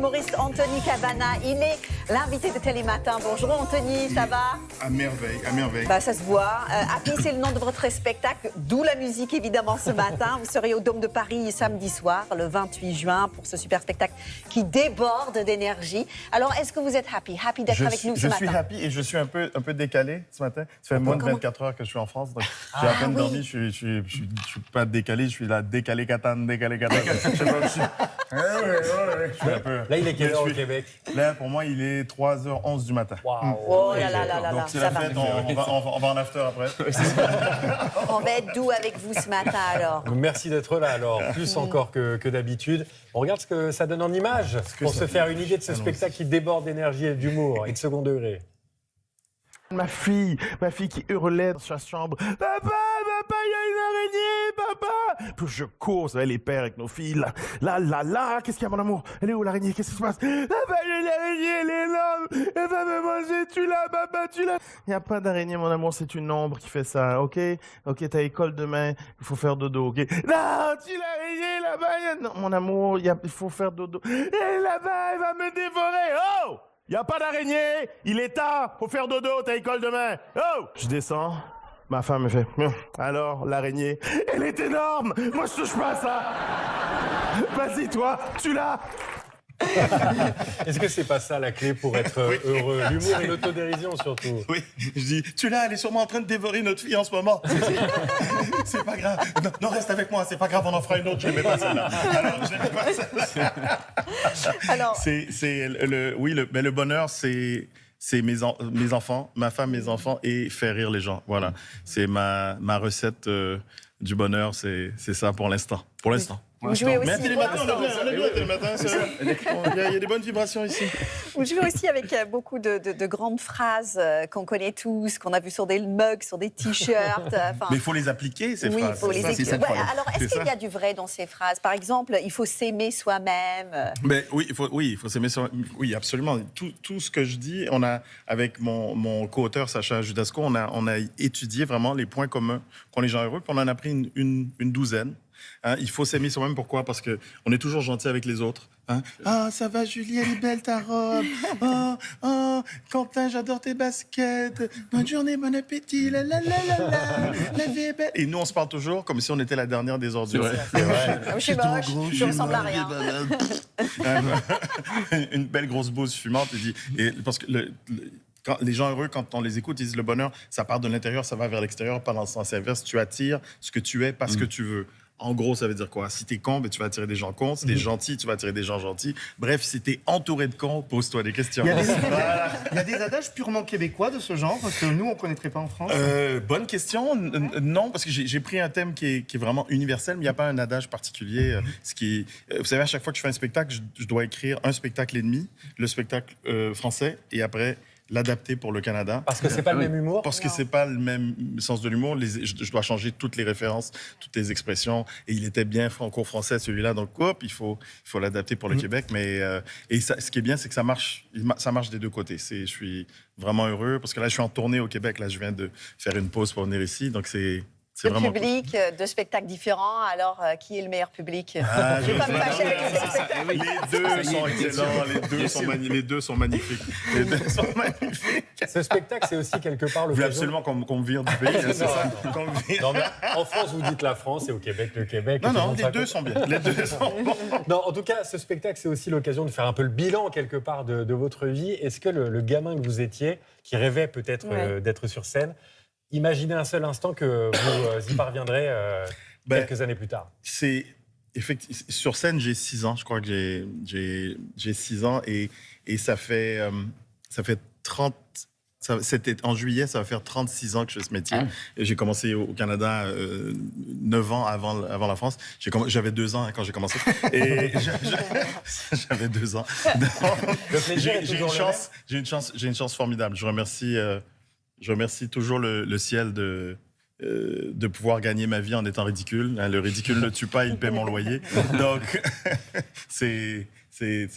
l'humoriste Anthony Cavana. Il est l'invité de Télématin. Bonjour Anthony, ça va? À merveille, à merveille. Bah, ça se voit. Happy, c'est le nom de votre spectacle, d'où la musique évidemment ce matin. Vous serez au Dôme de Paris samedi soir, le 28 juin, pour ce super spectacle qui déborde d'énergie. Alors, est-ce que vous êtes happy d'être avec nous ce matin? Je suis happy et je suis un peu décalé ce matin. Ça fait moins de 24 heures que je suis en France, donc j'ai à peine dormi. Je suis pas décalé, je suis là décalé catane. Je sais pas où je suis. Je suis un peu... Là, il est quelle heure au Québec? Là, pour moi, il est 3h11 du matin. Wow. Oh là là là là. Donc, c'est la fête, on va en after après. On va être doux avec vous ce matin alors. Merci d'être là alors, plus encore que d'habitude. On regarde ce que ça donne en images pour se faire une idée de ce spectacle qui déborde d'énergie et d'humour et de second degré. Ma fille qui hurlait dans sa chambre. Papa, il y a une araignée, papa. Puis je cours, vous savez, les pères avec nos filles. Là, qu'est-ce qu'il y a, mon amour? Elle est où, l'araignée? Qu'est-ce qui se passe? Papa, il y a une araignée, elle est énorme. Elle va me manger, tu l'as, papa, tu l'as. Il n'y a pas d'araignée, mon amour, c'est une ombre qui fait ça, ok? Ok, t'as école demain, il faut faire dodo, ok? Non, tu l'araignée, là-bas, non, mon amour, il faut faire dodo. Et là-bas, elle va me dévorer, oh! Y a pas d'araignée, il est tard, faut faire dodo, t'as école demain. Oh! Je descends, ma femme me fait, alors l'araignée, elle est énorme, moi je touche pas à ça. Vas-y toi, tu l'as. Est-ce que c'est pas ça la clé pour être heureux? L'humour et l'autodérision surtout. Oui, je dis, tu l'as, elle est sûrement en train de dévorer notre fille en ce moment. C'est pas grave. Non, reste avec moi, c'est pas grave, on en fera une autre, je n'aimais pas celle-là. Alors, je n'aimais pas celle-là. Alors, le bonheur, c'est mes enfants, ma femme, mes enfants et faire rire les gens. Voilà, c'est ma recette du bonheur, c'est ça pour l'instant. Pour l'instant. vous jouez aussi. Mais à Télématin, on est bien à Télématin. Il y a des bonnes vibrations ici. Vous jouez aussi avec beaucoup de grandes phrases qu'on connaît tous, qu'on a vues sur des mugs, sur des t-shirts. Mais il faut les appliquer, ces oui, phrases. il faut les C'est ça, écrire. Alors, est-ce qu'il y a du vrai dans ces phrases? Par exemple, il faut s'aimer soi-même. Mais oui, il faut s'aimer. Oui, absolument. Tout ce que je dis, on a avec mon co-auteur Sacha Judasco, on a étudié vraiment les points communs qu'ont les gens heureux, puis on en a pris une douzaine. Hein, il faut s'aimer soi-même. Pourquoi? Parce que on est toujours gentil avec les autres. Hein? Ah, ça va, Julie, elle est belle ta robe. Oh, Quentin, j'adore tes baskets. Bonne journée, bon appétit. La vie est belle. Et nous, on se parle toujours comme si on était la dernière des ordures. C'est vrai. Je suis moche, je ressemble à rien. Une belle grosse bouse fumante. Parce que quand les gens heureux, quand on les écoute, ils disent le bonheur, ça part de l'intérieur, ça va vers l'extérieur, pas dans le sens inverse. Tu attires ce que tu es parce que tu veux. En gros, ça veut dire quoi? Si t'es con, tu vas attirer des gens cons. Si t'es gentil, tu vas attirer des gens gentils. Bref, si t'es entouré de cons, pose-toi des questions. Il y a des adages purement québécois de ce genre que nous, on ne connaîtrait pas en France. Bonne question. Non, parce que j'ai pris un thème qui est vraiment universel, mais il n'y a pas un adage particulier. Vous savez, à chaque fois que je fais un spectacle, je dois écrire un spectacle et demi, le spectacle français, et après l'adapter pour le Canada. Parce que c'est pas le même humour? Parce que c'est pas le même sens de l'humour. Je dois changer toutes les références, toutes les expressions. Et il était bien franco-français, celui-là, donc il faut l'adapter pour le Québec. Mais ce qui est bien, c'est que ça marche des deux côtés. Je suis vraiment heureux parce que là, je suis en tournée au Québec. Là, je viens de faire une pause pour venir ici, donc c'est Le public, deux spectacles différents. Alors, qui est le meilleur public? Je vais pas me fâcher avec les spectacles. Les deux sont excellents, les deux sont magnifiques. Les deux sont magnifiques. Ce spectacle, c'est aussi quelque part Vous voulez l'occasion... absolument qu'on me vire du pays, c'est ça? Non, mais en France, vous dites la France et au Québec, le Québec. Non, les deux sont bien. Les deux sont bons. Non, en tout cas, ce spectacle, c'est aussi l'occasion de faire un peu le bilan, quelque part, de votre vie. Est-ce que le gamin que vous étiez, qui rêvait peut-être d'être sur scène, imaginez un seul instant que vous y parviendrez quelques années plus tard. Sur scène, j'ai 6 ans. Je crois que j'ai 6 ans et ça fait 30... en juillet, ça va faire 36 ans que je fais ce métier. Et j'ai commencé au Canada 9 ans avant la France. J'avais 2 ans quand j'ai commencé. Et j'avais 2 ans. J'ai une chance formidable. Je remercie toujours le ciel de pouvoir gagner ma vie en étant ridicule. Le ridicule ne tue pas, il paie mon loyer. Donc, c'est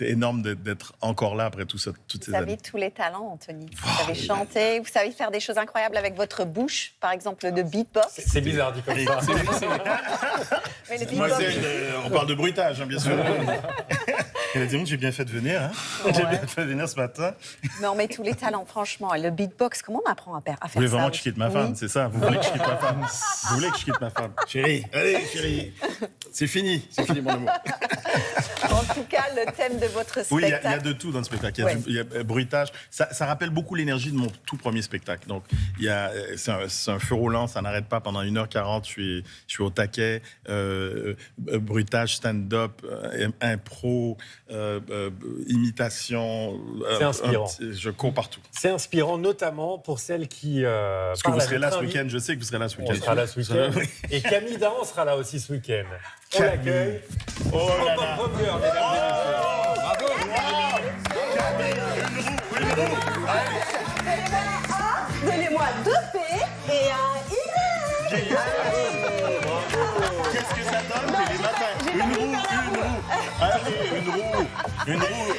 énorme d'être encore là après toutes ces années. Vous avez tous les talents, Anthony. Vous savez chanter, vous savez faire des choses incroyables avec votre bouche, par exemple de beatbox. C'est bizarre dit comme ça. Mais le Moi, beatbox... on parle de bruitage, hein, bien sûr. Il a dit, j'ai bien fait de venir. Hein. Ouais. J'ai bien fait de venir ce matin. Non, mais tous les talents, franchement. Et le beatbox, comment on apprend à faire Vous voulez ça vraiment que je quitte ma femme, Oui. c'est ça? Vous voulez que je quitte ma femme? Vous voulez que je quitte ma femme? Chérie, allez, chérie. C'est fini, mon amour. En tout cas, le thème de votre spectacle. Oui, il y a de tout dans le spectacle. Il y a bruitage. Ça rappelle beaucoup l'énergie de mon tout premier spectacle. Donc, c'est un feu roulant, ça n'arrête pas pendant 1h40. Je suis au taquet. Bruitage, stand-up, impro, imitation. C'est inspirant. Je cours partout. C'est inspirant, notamment pour celles qui. Parce que vous serez là ce week-end. Je sais que vous serez là ce week-end. On sera là ce week-end. Et Camille Dahan sera là aussi ce week-end. On l'accueille. Oh là là. Pop Girl, mesdames et messieurs. Donnez-moi 2 P et un I. Qu'est-ce que ça donne tous les matins? Une roue. Allez, une roue.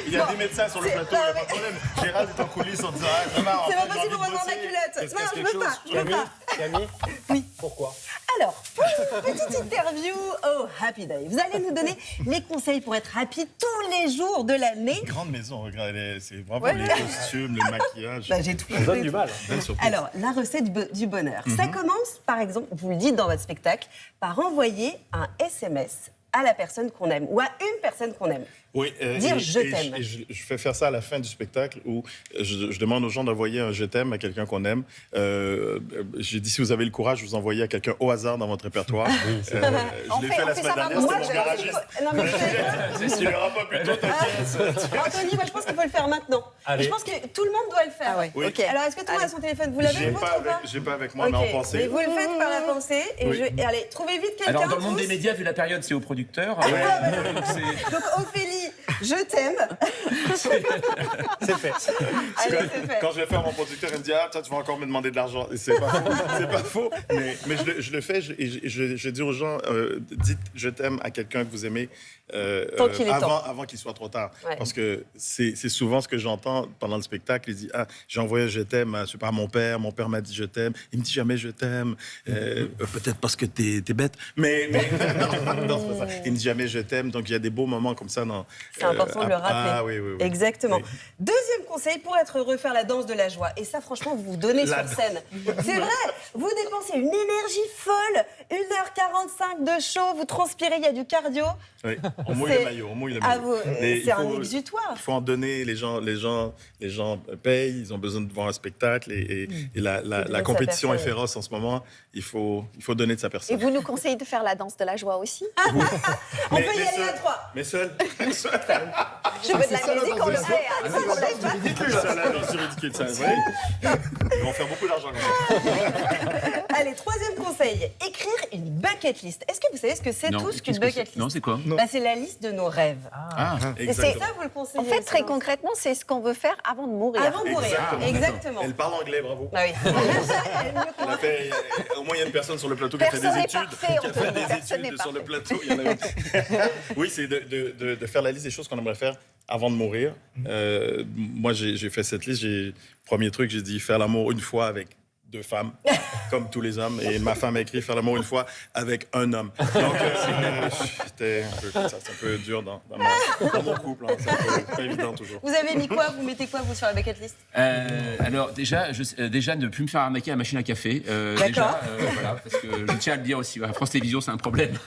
Il y a des médecins sur le plateau, il n'y a pas de problème. Gérald est en coulisses en disant C'est pas possible, on va voir ma culotte. Non, je veux pas. Camille, Oui. pourquoi? Alors, pour une petite interview au Happy Day, vous allez nous donner les conseils pour être happy tous les jours de l'année. grande maison, regardez, c'est vraiment Ouais. les costumes, le maquillage. Bah, j'ai tout On donne du mal. Belle surprise. Alors, la recette du bonheur. Ça commence, par exemple, vous le dites dans votre spectacle, par envoyer un SMS à la personne qu'on aime ou à une personne qu'on aime. Oui, Dire je t'aime. Je fais faire ça à la fin du spectacle où je demande aux gens d'envoyer un je t'aime à quelqu'un qu'on aime. J'ai dit si vous avez le courage, vous envoyez à quelqu'un au hasard dans votre répertoire. Je l'ai fait la semaine dernière, c'était mon garagiste. Non, mais Tu l'auras pas plus tôt, t'inquiète. Anthony, moi je pense qu'il faut le faire maintenant. Allez. Je pense que tout le monde doit le faire. Oui. Ok. Alors est-ce que tout le monde a son téléphone? Vous l'avez J'ai le vôtre ou pas? j'ai pas avec moi, Ok. mais en pensée. Mais vous le faites par la pensée. Et Oui. et allez, trouvez vite quelqu'un. Alors, dans le monde tous. des médias, vu la période, c'est au producteur. Donc, c'est- Donc Ophélie, je t'aime. C'est fait. Allez, c'est fait. Quand je vais faire mon producteur, il me dit ah toi tu vas encore me demander de l'argent. Et c'est pas faux, c'est pas faux. Mais je le fais et je dis aux gens dites je t'aime à quelqu'un que vous aimez Tant qu'il est temps. avant qu'il soit trop tard. Ouais. Parce que c'est souvent ce que j'entends pendant le spectacle. Il dit ah j'ai envoyé un je t'aime à je sais pas, à mon père m'a dit je t'aime. Il me dit jamais je t'aime. Peut-être parce que t'es bête. Mais non, c'est pas ça. Il me dit jamais je t'aime. Donc il y a des beaux moments comme ça dans. C'est important de le rappeler. Ah oui. Exactement. Oui. Deuxième conseil pour être heureux, faire la danse de la joie. Et ça, franchement, vous vous donnez La sur scène. C'est vrai. Vous dépensez une énergie folle. 1h45 de show, vous transpirez, il y a du cardio. Oui, on mouille C'est- le maillot, Ah, vous- Mais c'est il un faut- exutoire. Il faut en donner, les gens payent, ils ont besoin de voir un spectacle et la donner de sa compétition est personne. féroce en ce moment. Il faut donner de sa Et personne. vous nous conseillez de faire la danse de la joie aussi? On peut y mais aller seul. à 3. Mais seul. Je veux de la musique, on le fait. hein. Ça, on le fait. Ça, là, c'est ridicule, ça. Oui. Ils vont faire beaucoup d'argent comme ça. Allez, troisième conseil. Écrire une bucket list. Est-ce que vous savez ce que c'est Non, tous qu'une qu'est-ce que bucket c'est list? Non, c'est quoi Bah, c'est la liste de nos rêves. Ah, Et c'est ça, vous le conseillez En fait, très aussi, non concrètement, c'est ce qu'on veut faire avant de mourir. Avant de mourir. Exactement. Elle parle anglais, bravo. Ah oui. Elle est mieux que Elle moi. a fait, au moins, il y a une personne sur le plateau qui a fait Personne des n'est études. parfait, Qui a fait Anthony, des personne études n'est sur le parfait. plateau. Il y en a une. Oui, c'est de faire la liste des choses qu'on aimerait faire avant de mourir. Moi, j'ai fait cette liste. Premier truc, j'ai dit faire l'amour une fois avec 2 femmes, comme tous les hommes. Et ma femme a écrit faire l'amour une fois avec un homme. Donc, c'était un peu comme ça. C'est un peu dur dans mon couple. Hein. C'est pas évident toujours. Vous avez mis quoi? Vous mettez quoi, vous, sur la bucket list? alors déjà, ne plus me faire arnaquer à la machine à café. D'accord. Voilà, parce que je tiens à le dire aussi. Voilà, France Télévisions, c'est un problème.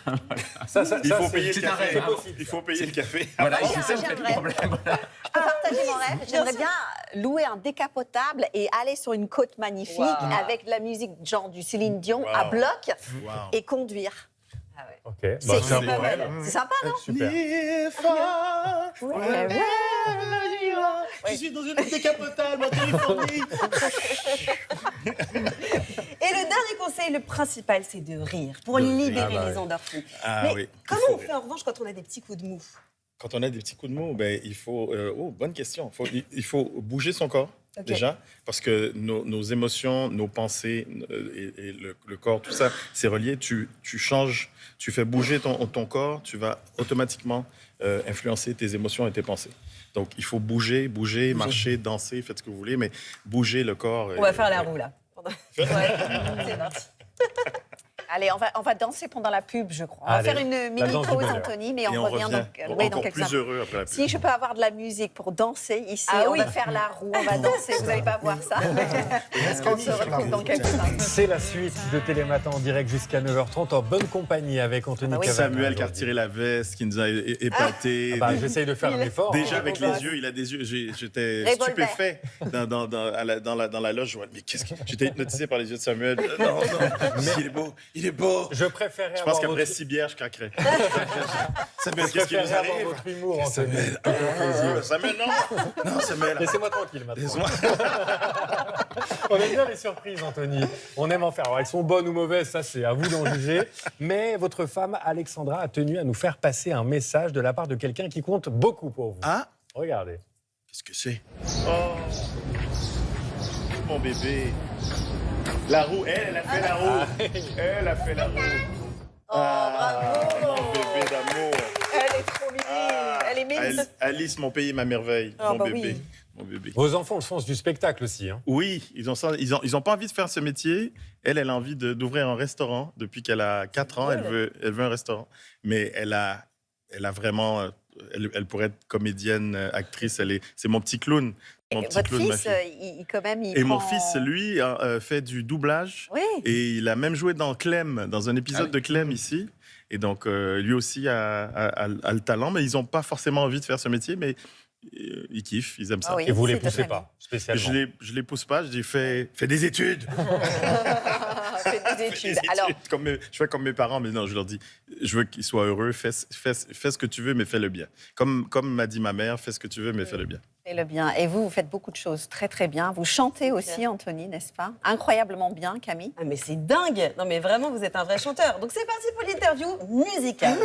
Il faut payer le c'est un café. rêve, hein. Il faut payer le café. Voilà, Ah, et c'est ça en fait, le j'aimerais. problème. Voilà. Je peux partager mon rêve. J'aimerais bien louer un décapotable et aller sur une côte magnifique Wow. avec la musique genre du Céline Dion Wow. à bloc Wow. et conduire. Ok. C'est Bah, c'est un pas beau mal. rêve. C'est sympa, non? Super. Je suis dans une décapotable en Californie. Et le dernier conseil, le principal, c'est de rire pour libérer les endorphines. Ah Mais oui. comment Il on faut fait en revanche quand on a des petits coups de mou? Quand on a des petits coups de mou, ben, il faut... bonne question. Il faut bouger son corps, Ok. déjà, parce que nos émotions, nos pensées et le corps, tout ça, c'est relié. Tu changes, tu fais bouger ton corps, tu vas automatiquement influencer tes émotions et tes pensées. Donc, il faut bouger, marcher, danser, faites ce que vous voulez, mais bouger le corps. On va faire la roue, là. Ouais, c'est parti. Allez, on va danser pendant la pub, je crois. On va Allez, faire une la mini danse du pause, bonheur. Anthony, mais Et on revient donc, oui, dans encore quelques plus instants. heureux après la pub. Si je peux avoir de la musique pour danser ici, Ah on oui. va faire la roue, on va danser. Vous n'allez pas voir ça. On se retrouve dans quelques instants. C'est la suite de Télématin en direct jusqu'à 9h30 en bonne compagnie avec Anthony oui. Cavana. Samuel qui a aujourd'hui. retiré la veste, qui nous a épaté. J'essaye de faire un effort. Déjà hein. avec les yeux, il a des yeux. J'étais Revolver. stupéfait dans la loge. Je vois, mais qu'est-ce que j'étais hypnotisé par les yeux de Samuel. Non, mais il est beau. Je préférais Je pense avoir qu'après votre... 6 bières, je craquerais. Samuel, je qu'est-ce qui nous préférais avoir arrive? votre humour, Anthony. Samuel, non, Samuel. Laissez-moi tranquille maintenant. Laisse-moi. On aime bien les surprises, Anthony. On aime en faire. Alors, elles sont bonnes ou mauvaises, ça c'est à vous d'en juger. Mais votre femme, Alexandra, a tenu à nous faire passer un message de la part de quelqu'un qui compte beaucoup pour vous. Ah, Regardez. qu'est-ce que c'est? Oh, mon bébé. La roue, elle a fait la roue. Elle a fait la roue. bravo. Mon bébé d'amour. Elle est trop mignonne. Elle est mignonne. Alice, mon pays, ma merveille. Ah, Mon bah bébé. oui. Mon bébé. Vos enfants ont le sens du spectacle aussi. Hein. Oui, ils ont pas envie de faire ce métier. Elle a envie d'ouvrir un restaurant. Depuis qu'elle a 4 ans, elle veut un restaurant. Mais elle a vraiment... Elle pourrait être comédienne, actrice. C'est mon petit clown. Mon petit Votre clown, ma fils, fille. il quand même, il Et mon prend- fils, lui, fait du doublage. Oui. Et il a même joué dans Clem, dans un épisode de Clem ici. Et donc, lui aussi a le talent, mais ils n'ont pas forcément envie de faire ce métier, mais ils kiffent, ils aiment ça. Ah oui. Et vous les c'est poussez de pas, spécialement. Je les pousse pas, je dis fais des études. Fais des études. Alors, Je fais comme mes parents, mais non, je leur dis, je veux qu'ils soient heureux, fais ce que tu veux, mais fais-le bien. Comme m'a dit ma mère, fais ce que tu veux, mais fais-le bien. faites-le bien. Et vous faites beaucoup de choses très très bien. Vous chantez aussi, Anthony, n'est-ce pas? Incroyablement bien, Camille. Ah mais c'est dingue. Non mais vraiment, vous êtes un vrai chanteur. Donc c'est parti pour l'interview musicale.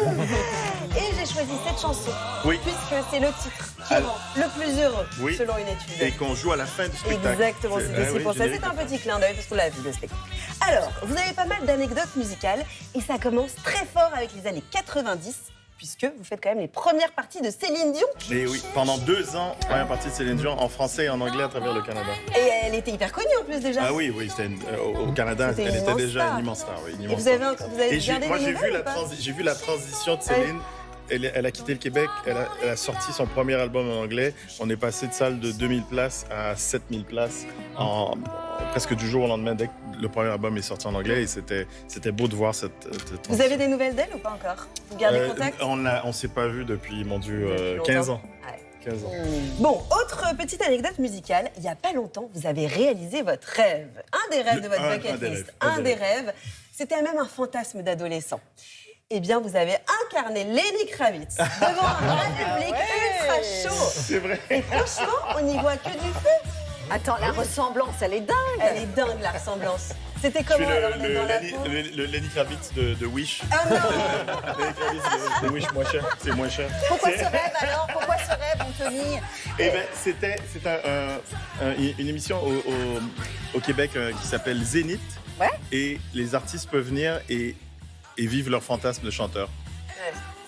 Et j'ai choisi cette chanson, Oui. puisque c'est le titre qui Alors, rend le plus heureux, oui. selon une étude. Et qu'on joue à la fin du spectacle. Exactement, c'est Ah oui, pour ça. générique. C'est un petit clin d'œil parce qu'on l'a vu le spectacle. Alors, vous avez pas mal d'anecdotes musicales et ça commence très fort avec les années 90, puisque vous faites quand même les premières parties de Céline Dion. Et oui, pendant 2 ans, première partie de Céline Dion, en français et en anglais à travers le Canada. Et elle était hyper connue en plus déjà. Ah oui, c'était au Canada, C'était elle une était immense déjà star. une immense star. Oui, une Et immense vous avez, star. vous avez Et gardé moi, des j'ai nouvelles ou pas j'ai vu la transition de Céline. Elle a quitté le Québec, elle a sorti son premier album en anglais. On est passé de salle de 2000 places à 7000 places en presque du jour au lendemain dès que le premier album est sorti en anglais. Et c'était beau de voir cette transition. Vous avez des nouvelles d'elle ou pas encore? Vous gardez contact? On s'est pas vu depuis, mon Dieu, Depuis 15 longtemps. ans. Ouais. 15 ans. Bon, autre petite anecdote musicale. Il n'y a pas longtemps, vous avez réalisé votre rêve. Un des rêves de votre Un bucket des list. rêves, Un des rêves. C'était même un fantasme d'adolescent. Eh bien, vous avez incarné Lenny Kravitz devant un vrai public ultra chaud. C'est vrai. Et franchement, on n'y voit que du feu. Attends, la ressemblance, elle est dingue. Elle est dingue, la ressemblance. C'était Je suis comment alors d'être dans la peau? le Lenny Kravitz de Wish. Ah non. Lenny Kravitz de Wish, moins cher. C'est moins cher. Pourquoi ce rêve alors? Pourquoi ce rêve, Anthony? Eh ben, c'était une émission au Québec qui s'appelle Zénith. Ouais. Et les artistes peuvent venir et vivre leur fantasme de chanteur.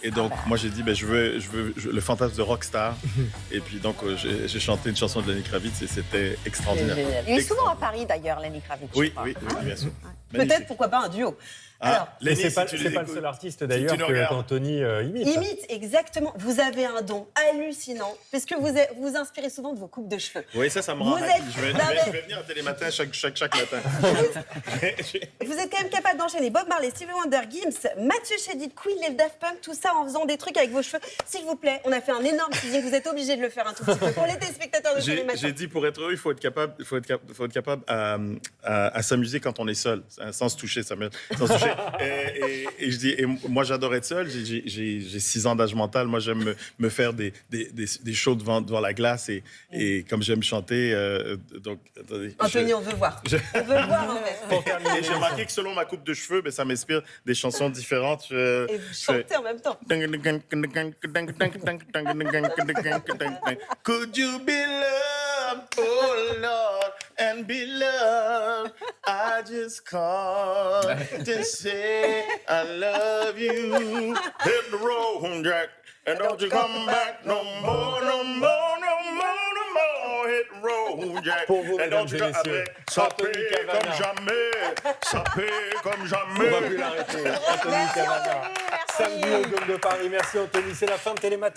Et donc, moi, j'ai dit, je veux le fantasme de rockstar. Et puis, donc, j'ai chanté une chanson de Lenny Kravitz et c'était extraordinaire. C'est génial. Il est souvent à Paris d'ailleurs, Lenny Kravitz. je Oui, crois. oui, bien sûr. Peut-être, pourquoi pas, un duo. Alors, Et Lenny, c'est pas, si tu c'est les pas le écoutes- seul artiste d'ailleurs tu nous regardes. qu'Anthony imite. imite, exactement. Vous avez un don hallucinant, puisque vous vous inspirez souvent de vos coupes de cheveux. Oui, ça me Vous rend êtes- happy. Non, mais- Je vais venir à Télématin chaque matin. Vous êtes quand même capable d'enchaîner Bob Marley, Stevie Wonder, Gims, Mathieu Chédid, Queen, les Daft Punk, tout ça en faisant des trucs avec vos cheveux. S'il vous plaît, on a fait un énorme teasing, vous êtes obligés de le faire un tout petit peu pour les téléspectateurs de Télématin. J'ai dit pour être heureux, il faut être capable à s'amuser quand on est seul, sans se toucher, Samuel. Sans se toucher. Et je dis, et moi j'adore être seul. J'ai 6 ans d'âge mental. Moi j'aime me faire des shows devant la glace et comme j'aime chanter. Donc, attendez, Anthony, on veut voir. On veut le voir en fait. et j'ai remarqué que selon ma coupe de cheveux, ça m'inspire des chansons différentes. Et vous chantez en même temps. Could you be loved, oh Lord, and be loved? I just called to say I love you. Hit the road, Jack, and don't you come back no more, no more, no more, no more. Hit the road, yeah. Pour vous, Et mesdames donc, et messieurs, après, ça Anthony paie Cavana. comme jamais. Ça paie comme On jamais. va plus l'arrêter. Anthony Cavana. Merci. Samedi au Dôme de Paris. Merci Anthony. C'est la fin de Télématin.